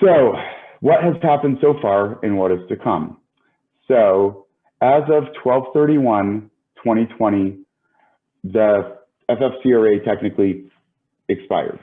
So what has happened so far and what is to come? So as of 12/31/2020, the FFCRA technically expired.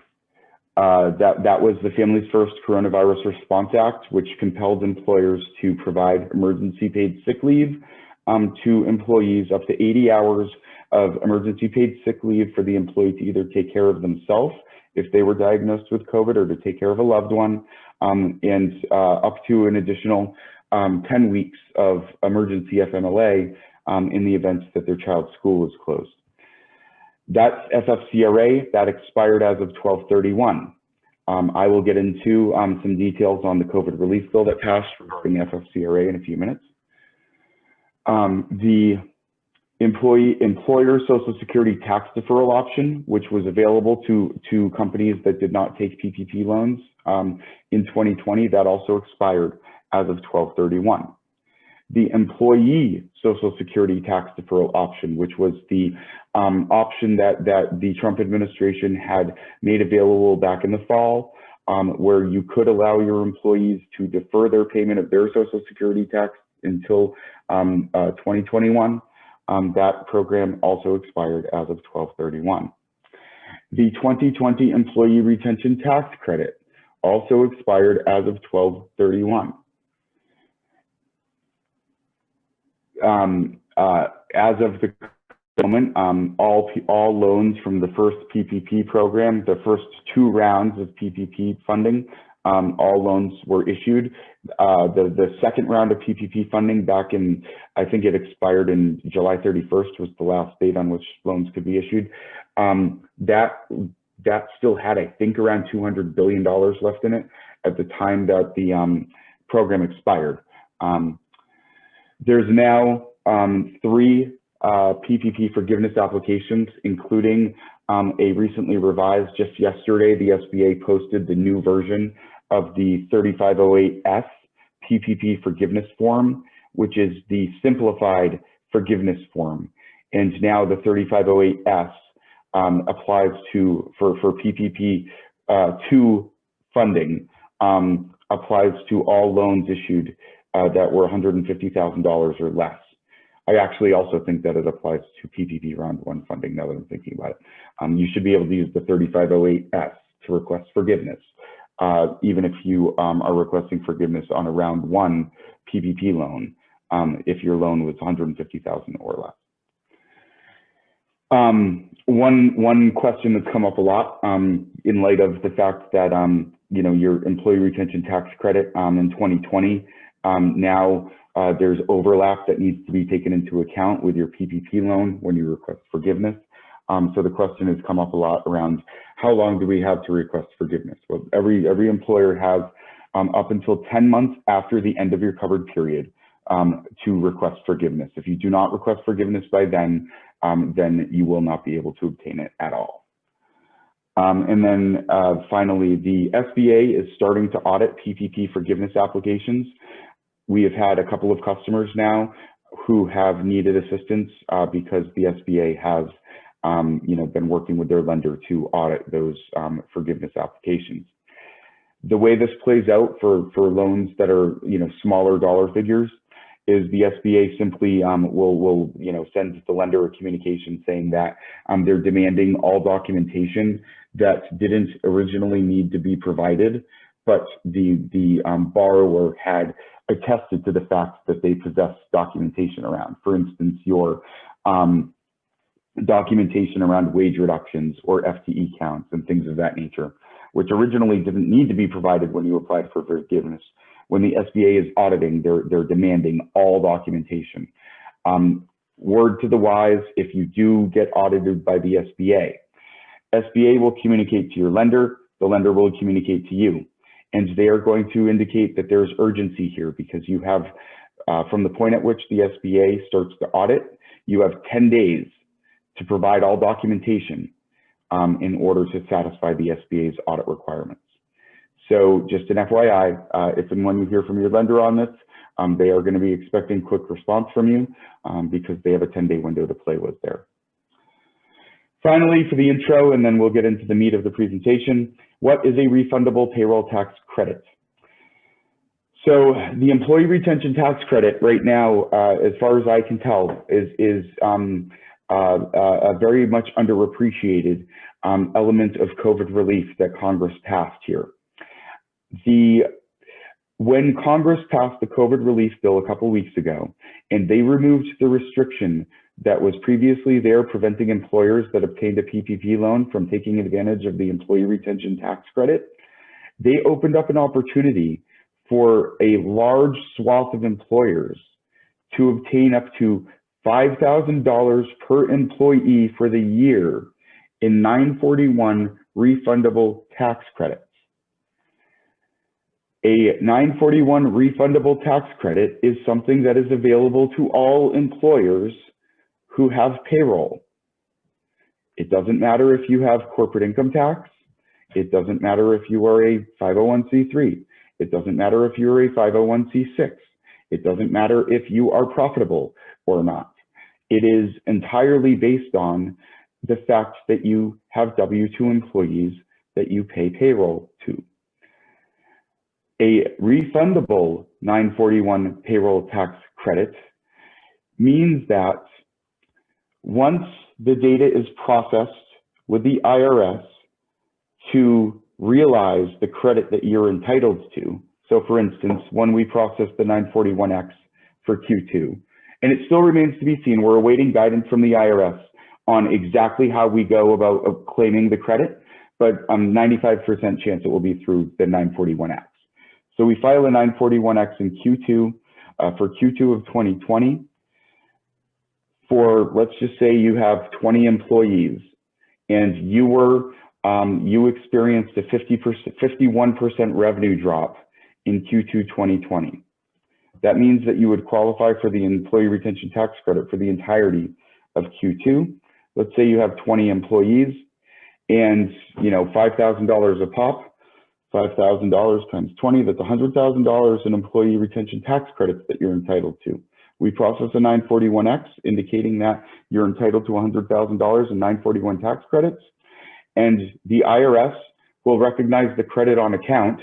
That was the Families First Coronavirus Response Act, which compelled employers to provide emergency paid sick leave to employees, up to 80 hours of emergency paid sick leave for the employee to either take care of themselves if they were diagnosed with COVID or to take care of a loved one, and up to an additional 10 weeks of emergency FMLA in the event that their child's school is closed. That's FFCRA, that expired as of 12/31. I will get into some details on the COVID relief bill that passed regarding FFCRA in a few minutes. The employer Social Security tax deferral option, which was available to companies that did not take PPP loans in 2020, that also expired as of 12/31. The employee Social Security tax deferral option, which was the option that the Trump administration had made available back in the fall, where you could allow your employees to defer their payment of their Social Security tax until 2021. That program also expired as of 12/31. The 2020 Employee Retention Tax Credit also expired as of 12/31. As of the moment, all loans from the first PPP program, the first 2 rounds of PPP funding, all loans were issued. The second round of PPP funding back in, I think it expired in July 31st was the last date on which loans could be issued. That still had, I think, around $200 billion left in it at the time that the program expired. There's now 3 PPP forgiveness applications, including a recently revised, just yesterday, the SBA posted the new version of the 3508S PPP forgiveness form, which is the simplified forgiveness form. And now the 3508S applies for PPP 2 funding, applies to all loans issued that were $150,000 or less. I actually also think that it applies to PPP round 1 funding, now that I'm thinking about it. You should be able to use the 3508S to request forgiveness, even if you are requesting forgiveness on a round 1 PPP loan, if your loan was $150,000 or less. One question that's come up a lot in light of the fact that your employee retention tax credit in 2020, now there's overlap that needs to be taken into account with your PPP loan when you request forgiveness. So the question has come up a lot around how long do we have to request forgiveness? Well, every employer has up until 10 months after the end of your covered period to request forgiveness. If you do not request forgiveness by then you will not be able to obtain it at all. And then finally, the SBA is starting to audit PPP forgiveness applications. We have had a couple of customers now who have needed assistance because the SBA has been working with their lender to audit those forgiveness applications. The way this plays out for loans that are smaller dollar figures is the SBA simply will send the lender a communication saying that they're demanding all documentation that didn't originally need to be provided, but the borrower had attested to the fact that they possess documentation around. For instance, your documentation around wage reductions or FTE counts and things of that nature, which originally didn't need to be provided when you applied for forgiveness. When the SBA is auditing, they're demanding all documentation. Word to the wise, if you do get audited by the SBA will communicate to your lender, the lender will communicate to you. And they are going to indicate that there's urgency here because you have, from the point at which the SBA starts to audit, you have 10 days to provide all documentation in order to satisfy the SBA's audit requirements. So just an FYI, if and when you hear from your lender on this, they are going to be expecting quick response from you because they have a 10-day window to play with there. Finally, for the intro, and then we'll get into the meat of the presentation, what is a refundable payroll tax credit? So the employee retention tax credit right now, as far as I can tell, is a very much underappreciated element of COVID relief that Congress passed here. When Congress passed the COVID relief bill a couple weeks ago, and they removed the restriction that was previously there preventing employers that obtained a PPP loan from taking advantage of the employee retention tax credit, they opened up an opportunity for a large swath of employers to obtain up to $5,000 per employee for the year in 941 refundable tax credits. A 941 refundable tax credit is something that is available to all employers who have payroll. It doesn't matter if you have corporate income tax. It doesn't matter if you are a 501c3. It doesn't matter if you're a 501c6. It doesn't matter if you are profitable or not. It is entirely based on the fact that you have W-2 employees that you pay payroll to. A refundable 941 payroll tax credit means that once the data is processed with the IRS to realize the credit that you're entitled to. So for instance, when we process the 941X for Q2, and it still remains to be seen, we're awaiting guidance from the IRS on exactly how we go about claiming the credit, but 95% chance it will be through the 941X. So we file a 941X in Q2 for Q2 of 2020 for, let's just say you have 20 employees and you experienced a 51% revenue drop in Q2 2020. That means that you would qualify for the employee retention tax credit for the entirety of Q2. Let's say you have 20 employees and $5,000 a pop. $5,000 times 20, that's $100,000 in employee retention tax credits that you're entitled to. We process a 941X indicating that you're entitled to $100,000 in 941 tax credits, and the IRS will recognize the credit on account,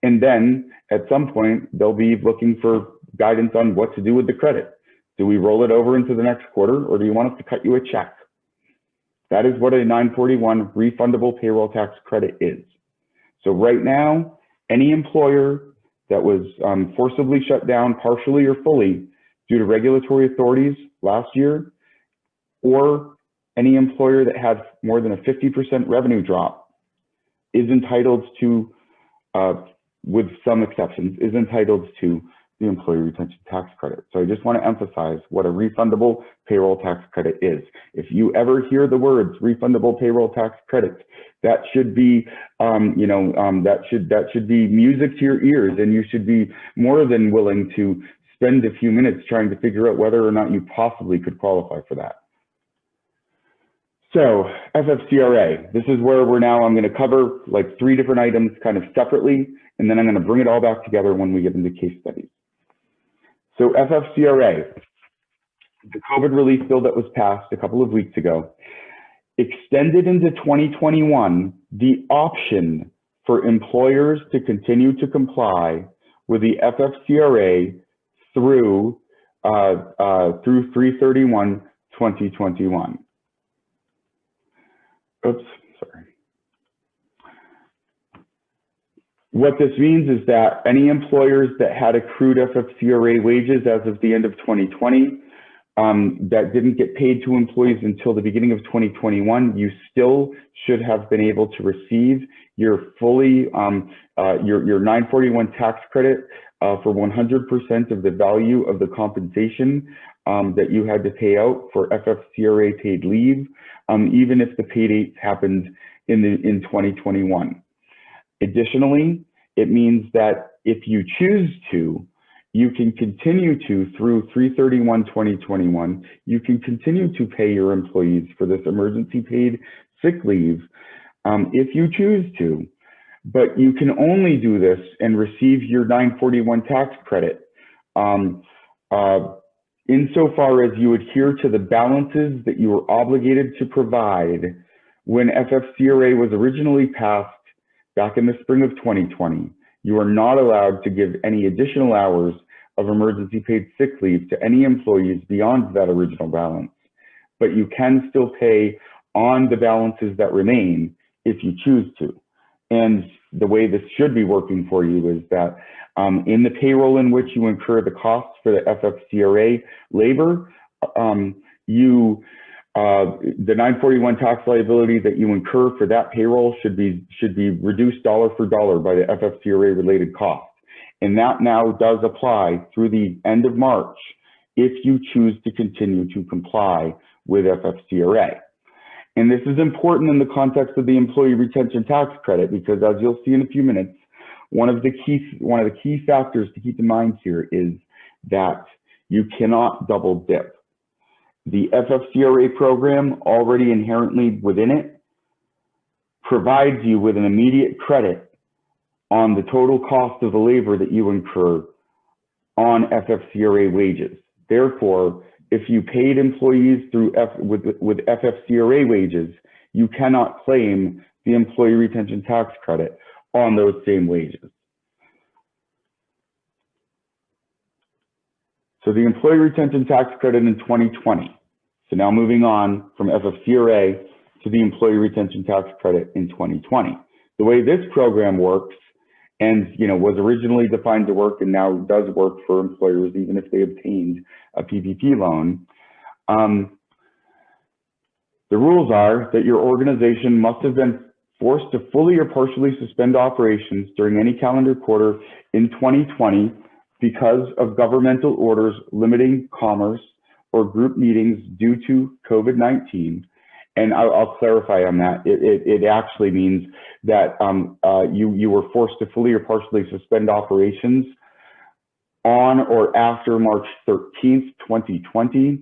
and then at some point they'll be looking for guidance on what to do with the credit. Do we roll it over into the next quarter, or do you want us to cut you a check? That is what a 941 refundable payroll tax credit is. So right now, any employer that was forcibly shut down partially or fully due to regulatory authorities last year, or any employer that had more than a 50% revenue drop is entitled to, with some exceptions, is entitled to the employee retention tax credit. So I just want to emphasize what a refundable payroll tax credit is. If you ever hear the words refundable payroll tax credit, that should be, that should be music to your ears, and you should be more than willing to spend a few minutes trying to figure out whether or not you possibly could qualify for that. So FFCRA, this is where we're now, I'm going to cover like 3 different items kind of separately, and then I'm going to bring it all back together when we get into case studies. So FFCRA, the COVID relief bill that was passed a couple of weeks ago, extended into 2021 the option for employers to continue to comply with the FFCRA through 3/31/2021. Oops, sorry. What this means is that any employers that had accrued FFCRA wages as of the end of 2020 that didn't get paid to employees until the beginning of 2021, you still should have been able to receive your fully, your 941 tax credit for 100% of the value of the compensation that you had to pay out for FFCRA paid leave, even if the pay dates happened in 2021. Additionally, it means that if you choose to, you can continue to, through 3/31/2021, you can continue to pay your employees for this emergency paid sick leave if you choose to, but you can only do this and receive your 941 tax credit insofar as you adhere to the balances that you were obligated to provide when FFCRA was originally passed back in the spring of 2020 you are not allowed to give any additional hours of emergency paid sick leave to any employees beyond that original balance, but you can still pay on the balances that remain if you choose to. And the way this should be working for you is that in the payroll in which you incur the costs for the FFCRA labor, the 941 tax liability that you incur for that payroll should be reduced dollar for dollar by the FFCRA related costs. And that now does apply through the end of March if you choose to continue to comply with FFCRA. And this is important in the context of the employee retention tax credit, because as you'll see in a few minutes, one of the key factors to keep in mind here is that you cannot double dip. The FFCRA program already inherently within it provides you with an immediate credit on the total cost of the labor that you incur on FFCRA wages. Therefore, if you paid employees through with FFCRA wages, you cannot claim the employee retention tax credit on those same wages. So the employee retention tax credit in 2020. So now moving on from FFCRA to the employee retention tax credit in 2020. The way this program works, and was originally defined to work and now does work for employers even if they obtained a PPP loan. The rules are that your organization must have been forced to fully or partially suspend operations during any calendar quarter in 2020 because of governmental orders limiting commerce or group meetings due to COVID-19. And I'll clarify on that. It actually means that you were forced to fully or partially suspend operations on or after March 13th, 2020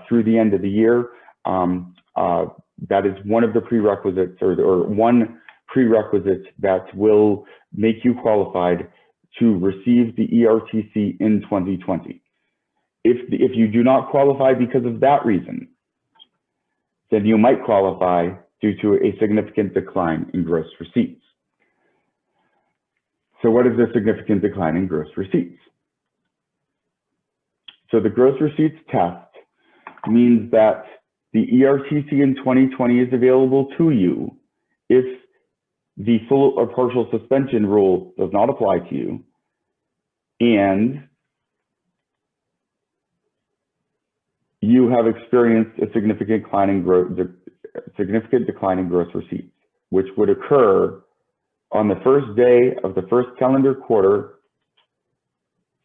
through the end of the year. That is one of the prerequisites or one prerequisite that will make you qualified to receive the ERTC in 2020. If you do not qualify because of that reason, then you might qualify due to a significant decline in gross receipts. So what is a significant decline in gross receipts? So the gross receipts test means that the ERTC in 2020 is available to you if the full or partial suspension rule does not apply to you, and you have experienced a significant decline in gross receipts, which would occur on the first day of the first calendar quarter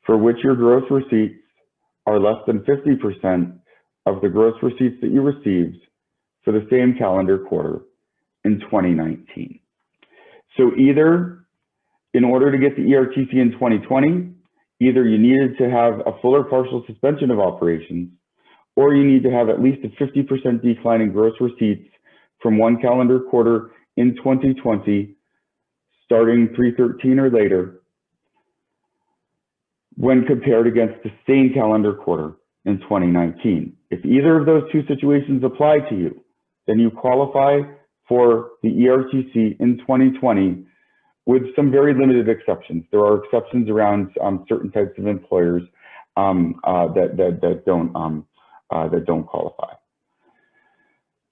for which your gross receipts are less than 50% of the gross receipts that you received for the same calendar quarter in 2019. So either, in order to get the ERTC in 2020, either you needed to have a full or partial suspension of operations, or you need to have at least a 50% decline in gross receipts from one calendar quarter in 2020, starting 3/13 or later, when compared against the same calendar quarter in 2019. If either of those two situations apply to you, then you qualify for the ERTC in 2020 with some very limited exceptions. There are exceptions around certain types of employers that don't qualify.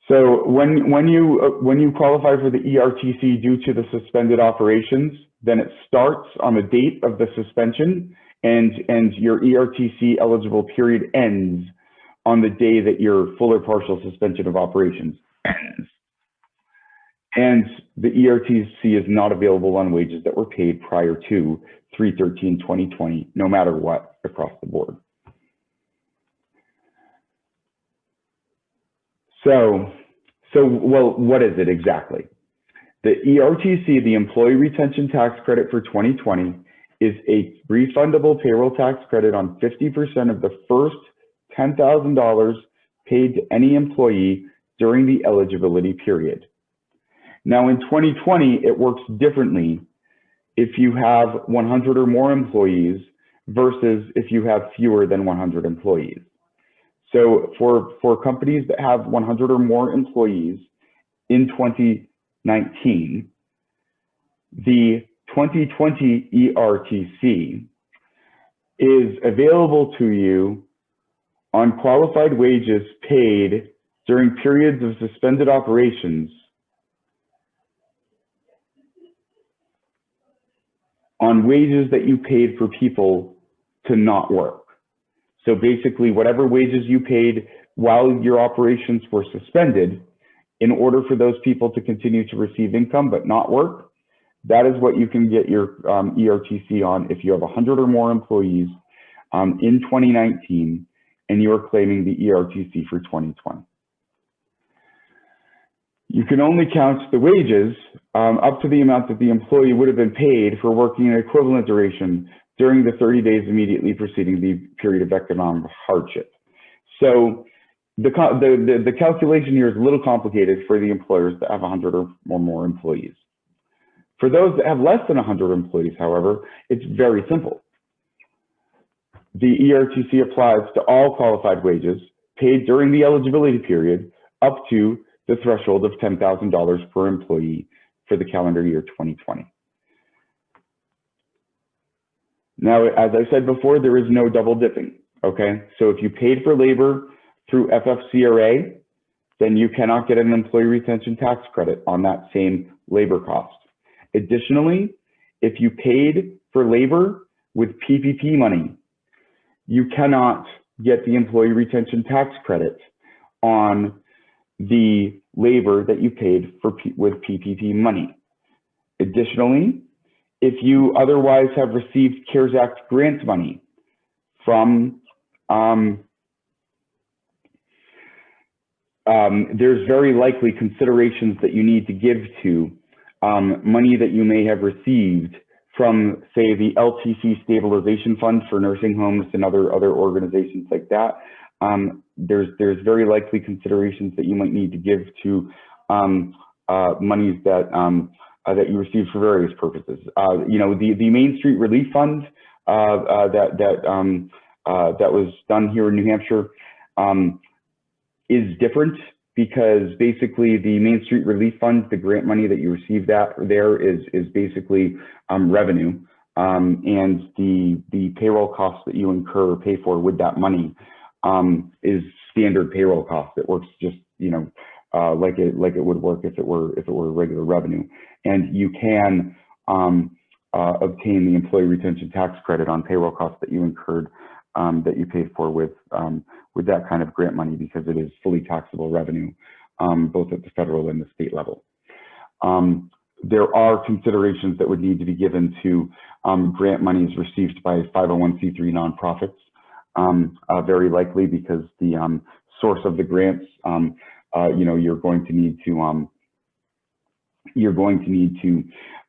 So when you qualify for the ERTC due to the suspended operations, then it starts on the date of the suspension, and your ERTC eligible period ends on the day that your full or partial suspension of operations ends. And the ERTC is not available on wages that were paid prior to 3/13/2020, no matter what, across the board. So well, what is it exactly? The ERTC, the Employee Retention Tax Credit for 2020, is a refundable payroll tax credit on 50% of the first $10,000 paid to any employee during the eligibility period. Now in 2020, it works differently if you have 100 or more employees versus if you have fewer than 100 employees. So for companies that have 100 or more employees in 2019, the 2020 ERTC is available to you on qualified wages paid during periods of suspended operations on wages that you paid for people to not work. So basically, whatever wages you paid while your operations were suspended, in order for those people to continue to receive income but not work, that is what you can get your ERTC on if you have 100 or more employees in 2019 and you are claiming the ERTC for 2020. You can only count the wages up to the amount that the employee would have been paid for working an equivalent duration during the 30 days immediately preceding the period of economic hardship. So the calculation here is a little complicated for the employers that have 100 or more employees. For those that have less than 100 employees, however, it's very simple. The ERTC applies to all qualified wages paid during the eligibility period up to the threshold of $10,000 per employee for the calendar year 2020. Now, as I said before, there is no double dipping, okay? So if you paid for labor through FFCRA, then you cannot get an employee retention tax credit on that same labor cost. Additionally, if you paid for labor with PPP money, you cannot get the employee retention tax credit on the labor that you paid for with PPP money. Additionally, if you otherwise have received CARES Act grant money from, there's very likely considerations that you need to give to money that you may have received from, say, the LTC Stabilization Fund for nursing homes and other organizations like that. There's very likely considerations that you might need to give to monies that that you receive for various purposes. You know, the Main Street Relief Fund that was done here in New Hampshire is different, because basically the Main Street Relief Fund, the grant money that you receive there is basically revenue, and the payroll costs that you incur or pay for with that money is standard payroll cost that works just, you know, like it would work if it were regular revenue. And you can obtain the employee retention tax credit on payroll costs that you incurred, that you paid for with that kind of grant money, because it is fully taxable revenue, both at the federal and the state level. There are considerations that would need to be given to grant monies received by 501c3 nonprofits, very likely because the source of the grants, you know, you're going to need to,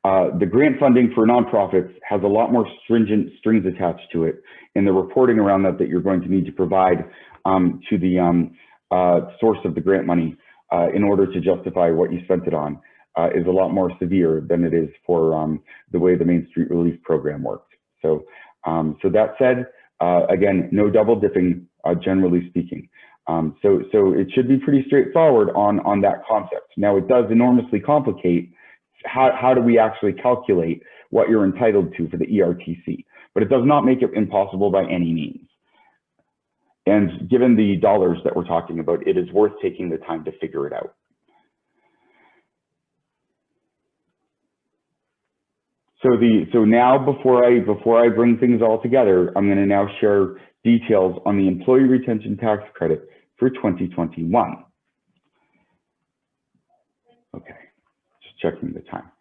the grant funding for nonprofits has a lot more stringent strings attached to it, and the reporting around that you're going to need to provide to the source of the grant money in order to justify what you spent it on is a lot more severe than it is for the way the Main Street Relief Program worked. So, so that said, again, no double dipping, generally speaking. So it should be pretty straightforward on that concept. Now, it does enormously complicate how do we actually calculate what you're entitled to for the ERTC, but it does not make it impossible by any means. And given the dollars that we're talking about, it is worth taking the time to figure it out. So now, before I bring things all together, I'm going to now share details on the employee retention tax credit for 2021. Okay, just checking the time.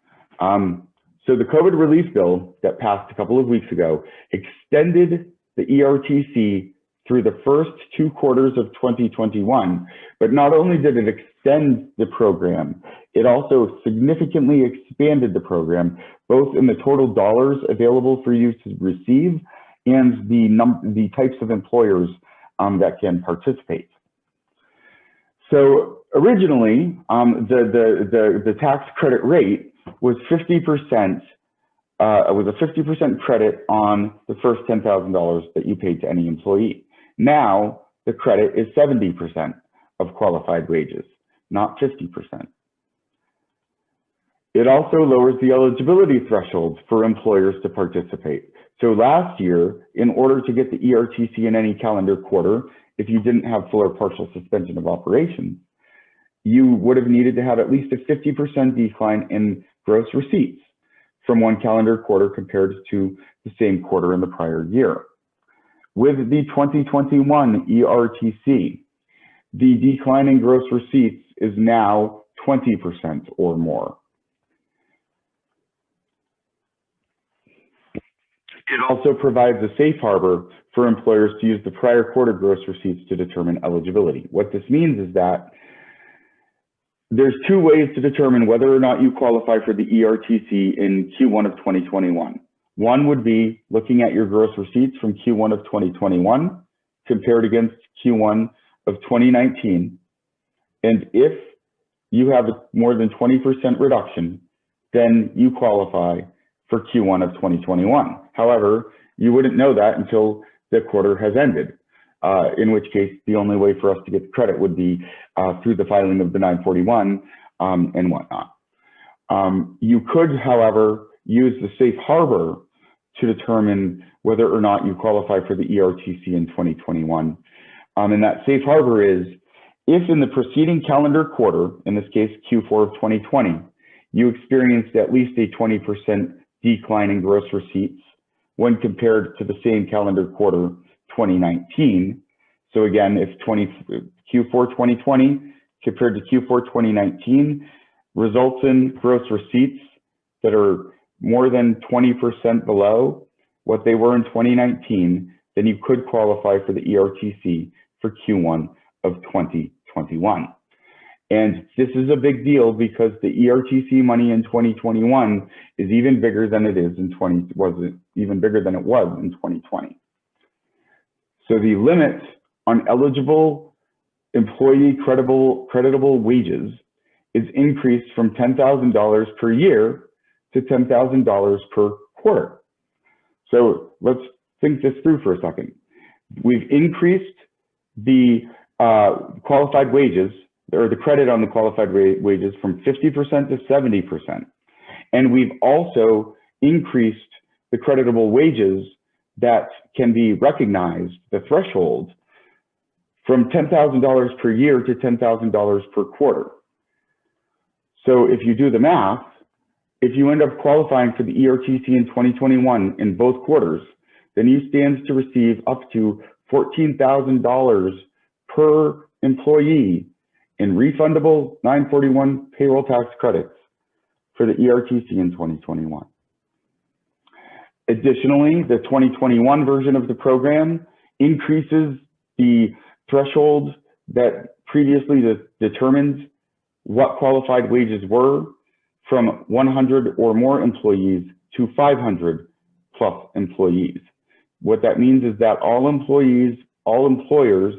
So the COVID relief bill that passed a couple of weeks ago extended the ERTC through the first 2 quarters of 2021, but not only did it extend the program, it also significantly expanded the program, both in the total dollars available for you to receive and the types of employers that can participate. So originally, the tax credit rate was 50%. It was a 50% credit on the first $10,000 that you paid to any employee. Now the credit is 70% of qualified wages, not 50%. It It also lowers the eligibility thresholds for employers to participate. So last year, in order to get the ERTC in any calendar quarter, if you didn't have full or partial suspension of operations, you would have needed to have at least a 50% decline in gross receipts from one calendar quarter compared to the same quarter in the prior year. With the 2021 ERTC, the decline in gross receipts is now 20% or more. It also provides a safe harbor for employers to use the prior quarter gross receipts to determine eligibility. What this means is that there's two ways to determine whether or not you qualify for the ERTC in Q1 of 2021. One would be looking at your gross receipts from Q1 of 2021 compared against Q1 of 2019. And if you have more than 20% reduction, then you qualify for Q1 of 2021. However, you wouldn't know that until the quarter has ended, in which case the only way for us to get the credit would be through the filing of the 941 and whatnot. You could, however, use the safe harbor to determine whether or not you qualify for the ERTC in 2021. And that safe harbor is, if in the preceding calendar quarter, in this case Q4 of 2020, you experienced at least a 20% decline in gross receipts when compared to the same calendar quarter 2019. So again, if Q4 2020 compared to Q4 2019 results in gross receipts that are more than 20% below what they were in 2019, then you could qualify for the ERTC for Q1 of 2021. And this is a big deal because the ERTC money in 2021 is even bigger than it is in even bigger than it was in 2020. So the limit on eligible employee creditable wages is increased from $10,000 per year to $10,000 per quarter. So let's think this through for a second. We've increased the qualified wages, or the credit on the qualified wages, from 50% to 70%. And we've also increased the creditable wages that can be recognized, the threshold, from $10,000 per year to $10,000 per quarter. So if you do the math, if you end up qualifying for the ERTC in 2021 in both quarters, then you stand to receive up to $14,000 per employee in refundable 941 payroll tax credits for the ERTC in 2021. Additionally, the 2021 version of the program increases the threshold that previously determined what qualified wages were from 100 or more employees to 500 plus employees. What that means is that all employers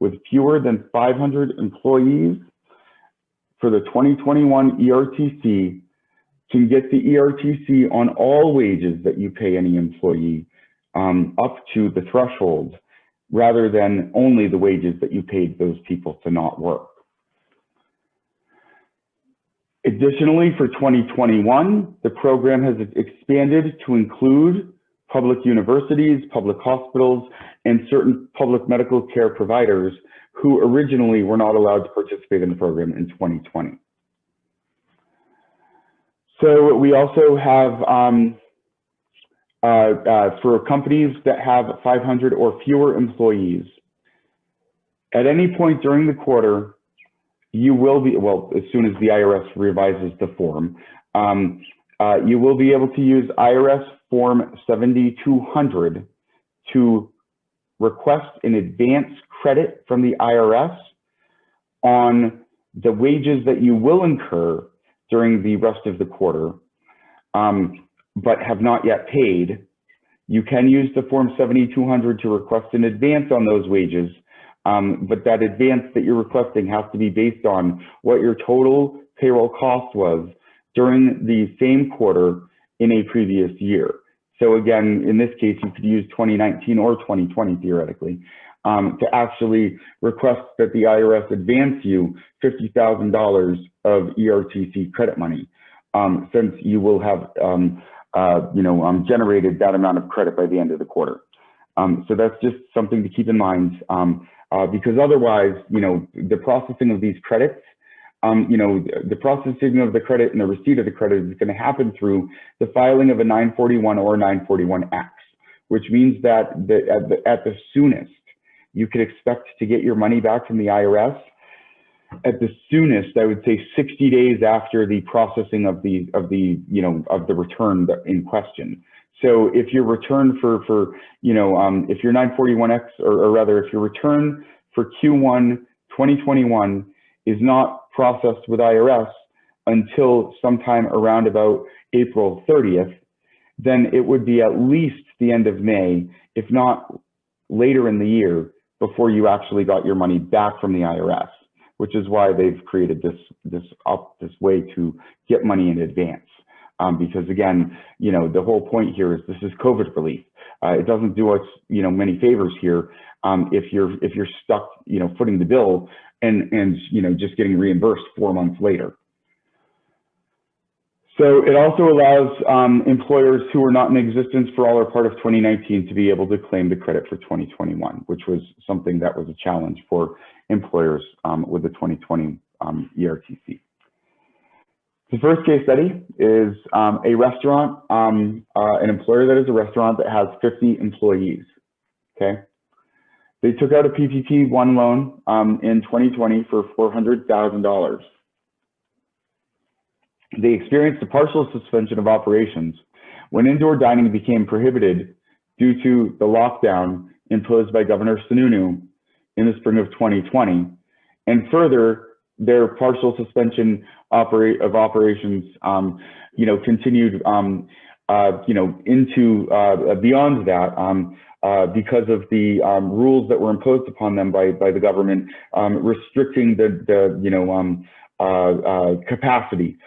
with fewer than 500 employees for the 2021 ERTC can get the ERTC on all wages that you pay any employee up to the threshold, rather than only the wages that you paid those people to not work. Additionally, for 2021, the program has expanded to include public universities, public hospitals, and certain public medical care providers who originally were not allowed to participate in the program in 2020. So we also have, for companies that have 500 or fewer employees, at any point during the quarter, you will be, well, as soon as the IRS revises the form, you will be able to use IRS Form 7200 to request an advance credit from the IRS on the wages that you will incur during the rest of the quarter, but have not yet paid. You can use the Form 7200 to request an advance on those wages, but that advance that you're requesting has to be based on what your total payroll cost was during the same quarter in a previous year. So again, in this case, you could use 2019 or 2020 theoretically to actually request that the IRS advance you $50,000 of ERTC credit money. since you will have generated that amount of credit by the end of the quarter. So that's just something to keep in mind, because otherwise, the processing of these credits, the processing of the credit and the receipt of the credit is going to happen through the filing of a 941 or 941X, which means that at the soonest, you could expect to get your money back from the IRS at the soonest, I would say 60 days after the processing of the return in question. So if your return if your 941X, or rather if your return for Q1 2021 is not processed with IRS until sometime around about April 30th, then it would be at least the end of May, if not later in the year, before you actually got your money back from the IRS, which is why they've created this way to get money in advance. Because again, the whole point here is this is COVID relief. It doesn't do us, many favors here if you're stuck, footing the bill and just getting reimbursed 4 months later. So it also allows employers who are not in existence for all or part of 2019 to be able to claim the credit for 2021, which was something that was a challenge for employers with the 2020 ERTC. The first case study is a restaurant, an employer that is a restaurant that has 50 employees, okay? They took out a PPP-1 loan in 2020 for $400,000. They experienced a partial suspension of operations when indoor dining became prohibited due to the lockdown imposed by Governor Sununu in the spring of 2020. And further, their partial suspension of operations, continued, into beyond that because of the rules that were imposed upon them by the government, restricting the capacity.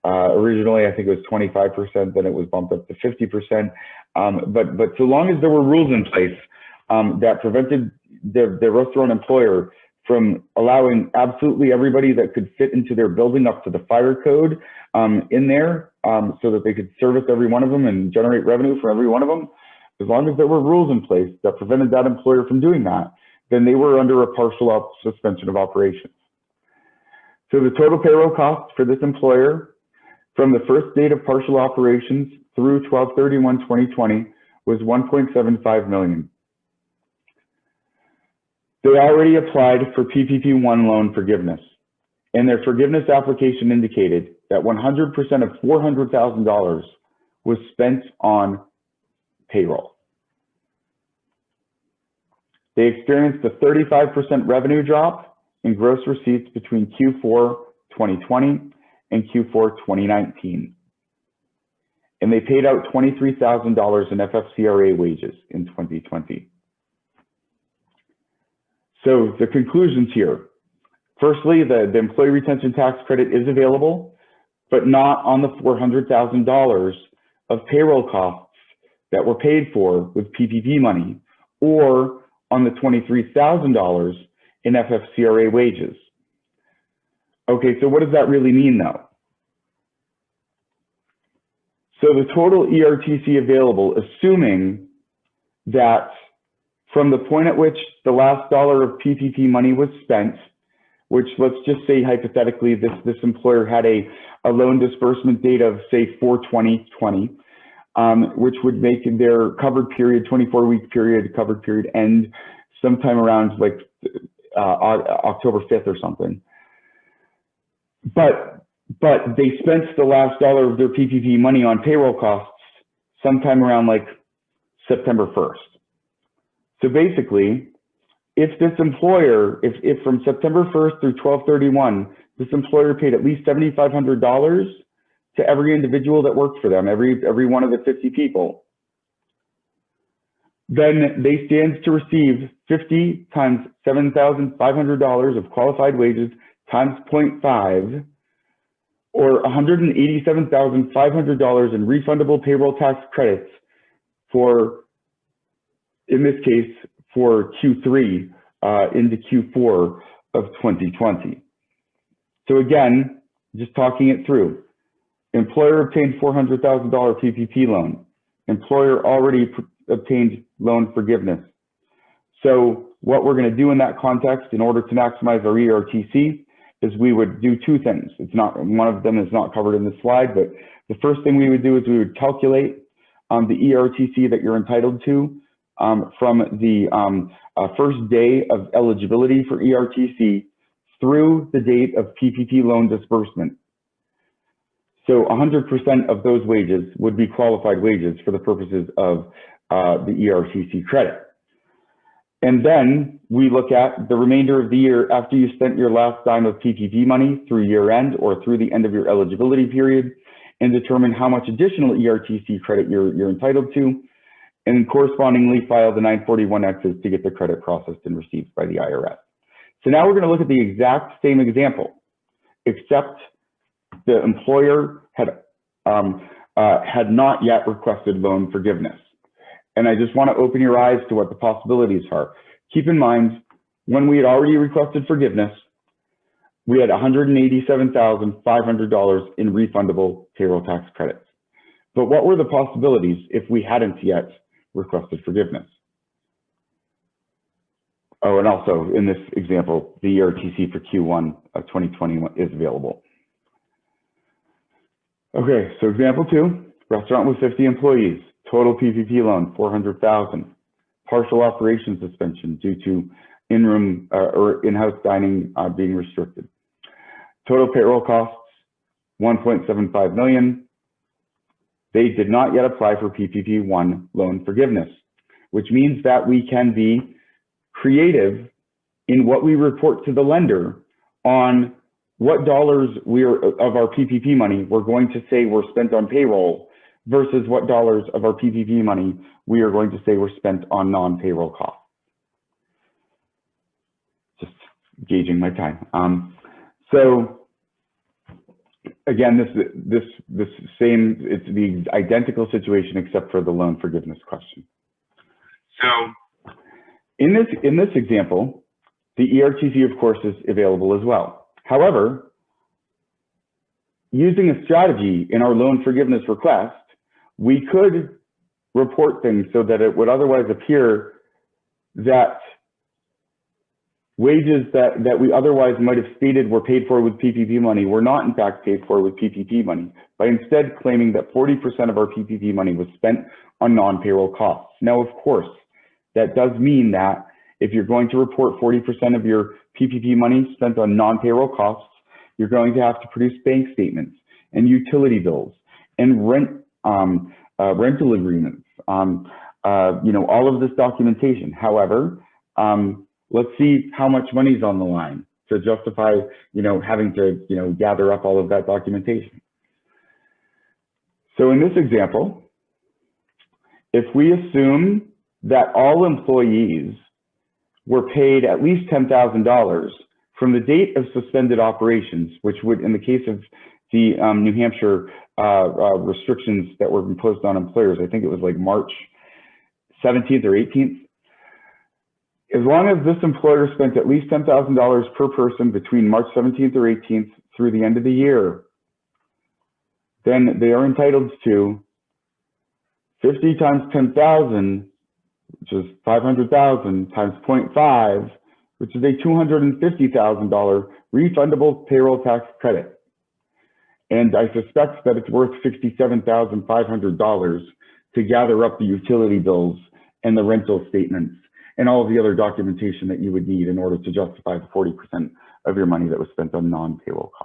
Originally I think it was 25%, then it was bumped up to 50%. But so long as there were rules in place that prevented the restaurant employer from allowing absolutely everybody that could fit into their building up to the fire code in there, so that they could service every one of them and generate revenue for every one of them, as long as there were rules in place that prevented that employer from doing that, then they were under a partial suspension of operations. So the total payroll cost for this employer from the first date of partial operations through 12/31/2020 was $1.75 million. They already applied for PPP-1 loan forgiveness, and their forgiveness application indicated that 100% of $400,000 was spent on payroll. They experienced a 35% revenue drop in gross receipts between Q4 2020 and Q4 2019. And they paid out $23,000 in FFCRA wages in 2020. So the conclusions here. Firstly, the employee retention tax credit is available, but not on the $400,000 of payroll costs that were paid for with PPP money, or on the $23,000 in FFCRA wages. Okay, so what does that really mean though? So the total ERTC available, assuming that from the point at which the last dollar of PPP money was spent, which let's just say hypothetically this employer had a loan disbursement date of say 4/20/20, which would make their covered period, 24-week period, covered period end sometime around like October 5th or something. But they spent the last dollar of their PPP money on payroll costs sometime around like September 1st. So basically, if this employer, if from September 1st through 12/31, this employer paid at least $7,500 to every individual that worked for them, every one of the 50 people, then they stand to receive 50 times $7,500 of qualified wages times 0.5, or $187,500 in refundable payroll tax credits for, in this case, for Q3 into Q4 of 2020. So again, just talking it through. Employer obtained $400,000 PPP loan. Employer already obtained loan forgiveness. So what we're going to do in that context in order to maximize our ERTC is we would do two things. It's not, one of them is not covered in this slide, but the first thing we would do is we would calculate the ERTC that you're entitled to from the first day of eligibility for ERTC through the date of PPP loan disbursement. So 100% of those wages would be qualified wages for the purposes of the ERTC credit. And then we look at the remainder of the year after you spent your last dime of PPP money through year end or through the end of your eligibility period and determine how much additional ERTC credit you're entitled to, and correspondingly file the 941Xs to get the credit processed and received by the IRS. So now we're going to look at the exact same example, except the employer had not yet requested loan forgiveness. And I just want to open your eyes to what the possibilities are. Keep in mind, when we had already requested forgiveness, we had $187,500 in refundable payroll tax credits. But what were the possibilities if we hadn't yet requested forgiveness? Oh, and also in this example, the ERTC for Q1 of 2021 is available. Okay, so example 2, restaurant with 50 employees, total PPP loan, $400,000, partial operation suspension due to in-room or in-house dining being restricted. Total payroll costs, $1.75 million. They did not yet apply for PPP-1 loan forgiveness, which means that we can be creative in what we report to the lender on what dollars of our PPP money we're going to say were spent on payroll versus what dollars of our PPP money we are going to say were spent on non-payroll costs. Just gauging my time. So again, this same, it's the identical situation except for the loan forgiveness question. So in this example, the ERTC of course is available as well. However, using a strategy in our loan forgiveness request, we could report things so that it would otherwise appear that wages that we otherwise might have stated were paid for with PPP money were not in fact paid for with PPP money, by instead claiming that 40% of our PPP money was spent on non-payroll costs. Now, of course, that does mean that if you're going to report 40% of your PPP money spent on non-payroll costs, you're going to have to produce bank statements and utility bills and rental agreements, all of this documentation. However, let's see how much money's on the line to justify, having to, gather up all of that documentation. So in this example, if we assume that all employees were paid at least $10,000 from the date of suspended operations, which would, in the case of the New Hampshire restrictions that were imposed on employers, I think it was like March 17th or 18th. As long as this employer spent at least $10,000 per person between March 17th or 18th through the end of the year, then they are entitled to 50 times 10,000, which is 500,000 times 0.5, which is a $250,000 refundable payroll tax credit. And I suspect that it's worth $67,500 to gather up the utility bills and the rental statements and all of the other documentation that you would need in order to justify the 40% of your money that was spent on non-payroll costs.